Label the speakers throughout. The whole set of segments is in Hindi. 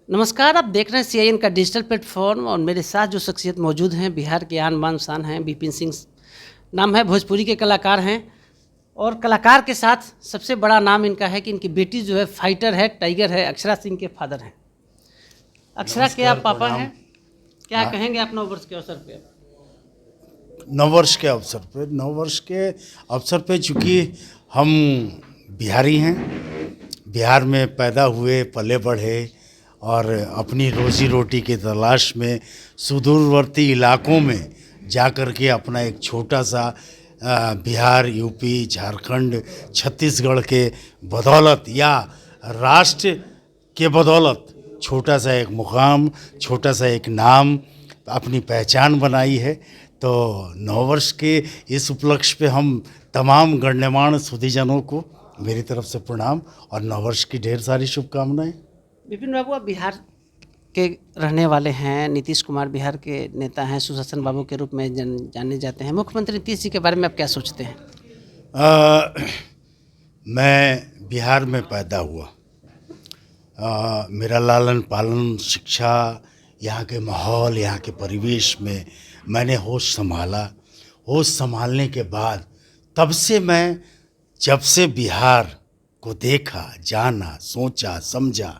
Speaker 1: नमस्कार, आप देख रहे हैं सीआईएन का डिजिटल प्लेटफॉर्म और मेरे साथ जो शख्सियत मौजूद हैं बिहार के आन बान शान हैं। विपिन सिंह नाम है, भोजपुरी के कलाकार हैं और कलाकार के साथ सबसे बड़ा नाम इनका है कि इनकी बेटी जो है फाइटर है, टाइगर है, अक्षरा सिंह के फादर हैं। अक्षरा के आप पापा हैं, क्या कहेंगे आप नववर्ष के अवसर पे?
Speaker 2: नववर्ष के अवसर पे चूँकि हम बिहारी हैं, बिहार में पैदा हुए पले बढ़े और अपनी रोजी रोटी की तलाश में सुदूरवर्ती इलाकों में जा कर के अपना एक छोटा सा बिहार, यूपी, झारखंड, छत्तीसगढ़ के बदौलत या राष्ट्र के बदौलत छोटा सा एक मुकाम, छोटा सा एक नाम, अपनी पहचान बनाई है। तो नववर्ष के इस उपलक्ष्य पे हम तमाम गण्यमान्य सुधीजनों को मेरी तरफ से प्रणाम और नववर्ष की ढेर सारी शुभकामनाएं।
Speaker 1: विपिन बाबू, आप बिहार के रहने वाले हैं, नीतीश कुमार बिहार के नेता हैं, सुशासन बाबू के रूप में जाने जाते हैं। मुख्यमंत्री नीतीश जी के बारे में आप क्या सोचते हैं?
Speaker 2: मैं बिहार में पैदा हुआ, मेरा लालन पालन, शिक्षा, यहाँ के माहौल, यहाँ के परिवेश में मैंने होश संभाला। होश संभालने के बाद तब से मैं जब से बिहार को देखा, जाना, सोचा, समझा,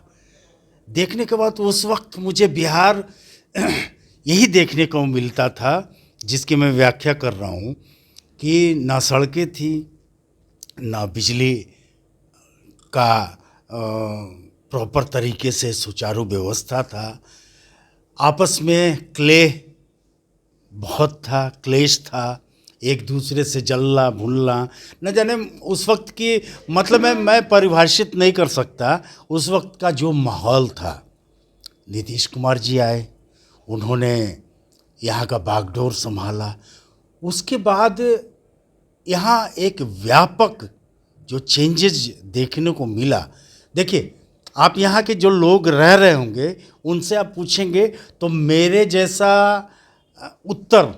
Speaker 2: देखने के बाद उस वक्त मुझे बिहार यही देखने को मिलता था जिसकी मैं व्याख्या कर रहा हूँ कि ना सड़कें थी, ना बिजली का प्रॉपर तरीके से सुचारू व्यवस्था था, आपस में बहुत था, क्लेश था, एक दूसरे से जलना भूलना, न जाने उस वक्त की मतलब मैं परिभाषित नहीं कर सकता उस वक्त का जो माहौल था। नीतीश कुमार जी आए, उन्होंने यहाँ का बागडोर संभाला। उसके बाद यहाँ एक व्यापक जो चेंजेस देखने को मिला। देखिए, आप यहाँ के जो लोग रह रहे होंगे उनसे आप पूछेंगे तो मेरे जैसा उत्तर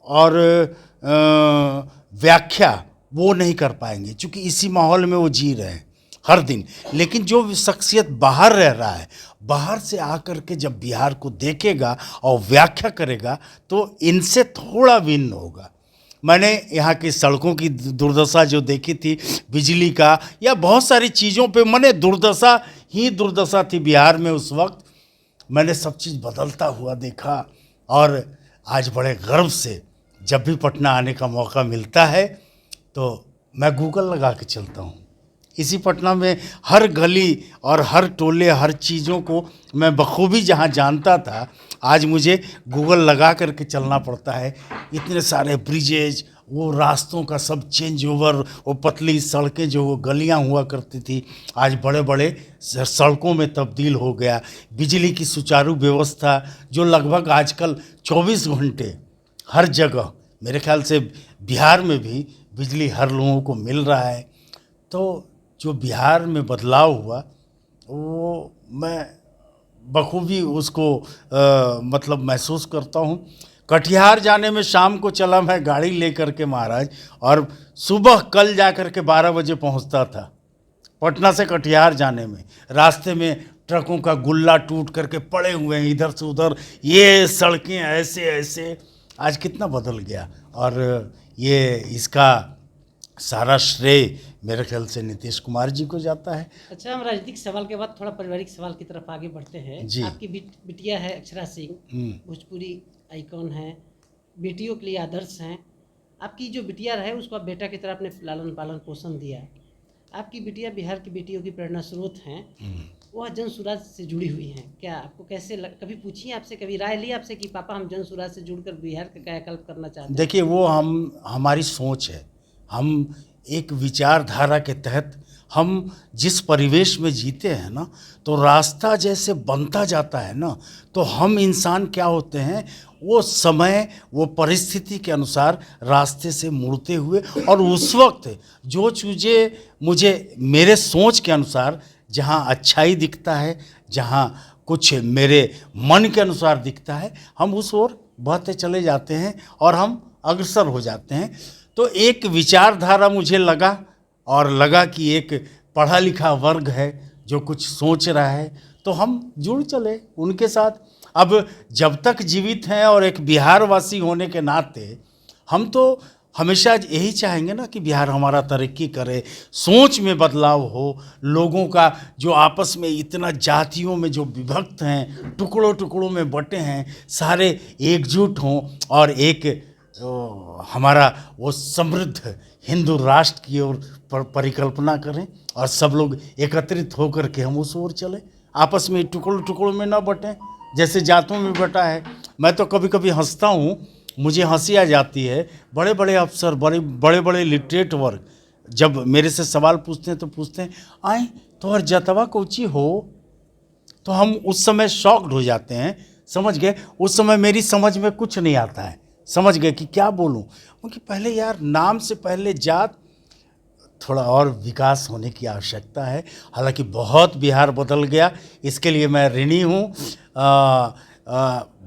Speaker 2: और व्याख्या वो नहीं कर पाएंगे, क्योंकि इसी माहौल में वो जी रहे हैं हर दिन। लेकिन जो शख्सियत बाहर रह रहा है, बाहर से आकर के जब बिहार को देखेगा और व्याख्या करेगा तो इनसे थोड़ा भिन्न होगा। मैंने यहाँ की सड़कों की दुर्दशा जो देखी थी, बिजली का या बहुत सारी चीज़ों पे मैंने दुर्दशा थी बिहार में उस वक्त। मैंने सब चीज़ बदलता हुआ देखा और आज बड़े गर्व से जब भी पटना आने का मौका मिलता है तो मैं गूगल लगा के चलता हूँ। इसी पटना में हर गली और हर टोले, हर चीज़ों को मैं बखूबी जहाँ जानता था, आज मुझे गूगल लगा करके चलना पड़ता है। इतने सारे ब्रिजेज, वो रास्तों का सब चेंज ओवर, वो पतली सड़कें जो गलियाँ हुआ करती थी आज बड़े बड़े सड़कों में तब्दील हो गया। बिजली की सुचारू व्यवस्था जो लगभग आजकल 24 घंटे हर जगह, मेरे ख्याल से बिहार में भी बिजली हर लोगों को मिल रहा है। तो जो बिहार में बदलाव हुआ वो मैं बखूबी उसको मतलब महसूस करता हूँ। कटिहार जाने में शाम को चला मैं गाड़ी लेकर के महाराज, और सुबह कल जा कर के 12 बजे पहुँचता था पटना से कटिहार जाने में। रास्ते में ट्रकों का गुल्ला टूट करके पड़े हुए हैं इधर से उधर, ये सड़कें ऐसे आज कितना बदल गया। और ये इसका सारा श्रेय मेरे ख्याल से नीतीश कुमार जी को जाता है।
Speaker 1: अच्छा, हम राजनीतिक सवाल के बाद थोड़ा पारिवारिक सवाल की तरफ आगे बढ़ते हैं।
Speaker 2: जी।
Speaker 1: आपकी बिटिया है अक्षरा सिंह, भोजपुरी आइकॉन है, बेटियों के लिए आदर्श हैं। आपकी जो बिटिया रहे उसको आप बेटा की तरह अपने लालन पालन पोषण दिया। आपकी बिटिया बिहार की बेटियों की प्रेरणा स्रोत हैं, वह जन सुराज से जुड़ी हुई हैं। क्या आपको कैसे कभी पूछी आपसे, कभी राय ली आपसे कि पापा हम जन सुराज से जुड़कर बिहार का कायाकल्प करना चाहते हैं?
Speaker 2: देखिए, वो हमारी सोच है। हम एक विचारधारा के तहत हम जिस परिवेश में जीते हैं ना, तो रास्ता जैसे बनता जाता है ना, तो हम इंसान क्या होते हैं, वो समय, वो परिस्थिति के अनुसार रास्ते से मुड़ते हुए, और उस वक्त जो चीज़ें मुझे मेरे सोच के अनुसार जहाँ अच्छाई दिखता है, जहाँ कुछ मेरे मन के अनुसार दिखता है, हम उस ओर बढ़ते चले जाते हैं और हम अग्रसर हो जाते हैं। तो एक विचारधारा मुझे लगा कि एक पढ़ा लिखा वर्ग है जो कुछ सोच रहा है, तो तो हम जुड़ चले उनके साथ। अब जब तक जीवित हैं और एक बिहारवासी होने के नाते हम तो हमेशा यही चाहेंगे ना कि बिहार हमारा तरक्की करे, सोच में बदलाव हो, लोगों का जो आपस में इतना जातियों में जो विभक्त हैं, टुकड़ों टुकड़ों में बटे हैं, सारे एकजुट हों और एक हमारा वो समृद्ध हिंदू राष्ट्र की ओर परिकल्पना करें और सब लोग एकत्रित होकर के हम उस ओर चलें, आपस में टुकड़ों टुकड़ों में ना बटें जैसे जातों में बटा है। मैं तो कभी कभी हंसता हूँ, मुझे हंसी आ जाती है। बड़े बड़े अफसर, बड़े बड़े लिटरेट वर्ग जब मेरे से सवाल पूछते हैं तो पूछते हैं, आए तो हर जतवा कोची हो, तो हम उस समय शॉक्ड हो जाते हैं। समझ गए, उस समय मेरी समझ में कुछ नहीं आता है, समझ गए कि क्या बोलूं, क्योंकि पहले यार नाम से पहले जात, थोड़ा और विकास होने की आवश्यकता है। हालांकि बहुत बिहार बदल गया, इसके लिए मैं ऋणी हूँ,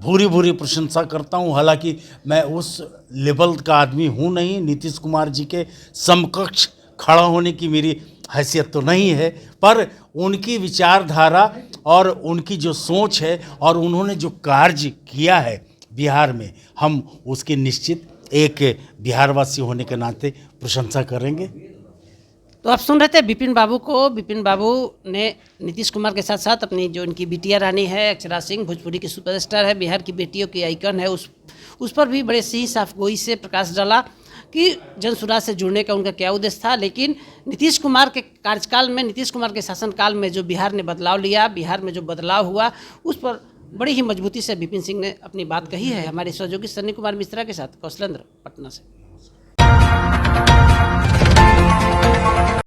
Speaker 2: भूरी भूरी प्रशंसा करता हूँ। हालांकि मैं उस लेवल का आदमी हूँ नहीं, नीतीश कुमार जी के समकक्ष खड़ा होने की मेरी हैसियत तो नहीं है, पर उनकी विचारधारा और उनकी जो सोच है और उन्होंने जो कार्य किया है बिहार में, हम उसकी निश्चित एक बिहारवासी होने के नाते प्रशंसा करेंगे।
Speaker 1: तो आप सुन रहे थे विपिन बाबू को। विपिन बाबू ने नीतीश कुमार के साथ साथ अपनी जो इनकी बिटिया रानी है अक्षरा सिंह, भोजपुरी की सुपरस्टार है, बिहार की बेटियों की आइकन है, उस पर भी बड़े सही साफ गोई से प्रकाश डाला कि जनसुराज से जुड़ने का उनका क्या उद्देश्य था। लेकिन नीतीश कुमार के कार्यकाल में, नीतीश कुमार के शासनकाल में जो बिहार ने बदलाव लिया, बिहार में जो बदलाव हुआ, उस पर बड़ी ही मजबूती से विपिन सिंह ने अपनी बात कही है। हमारे सहयोगी सन्नी कुमार मिश्रा के साथ कौशलेंद्र, पटना से।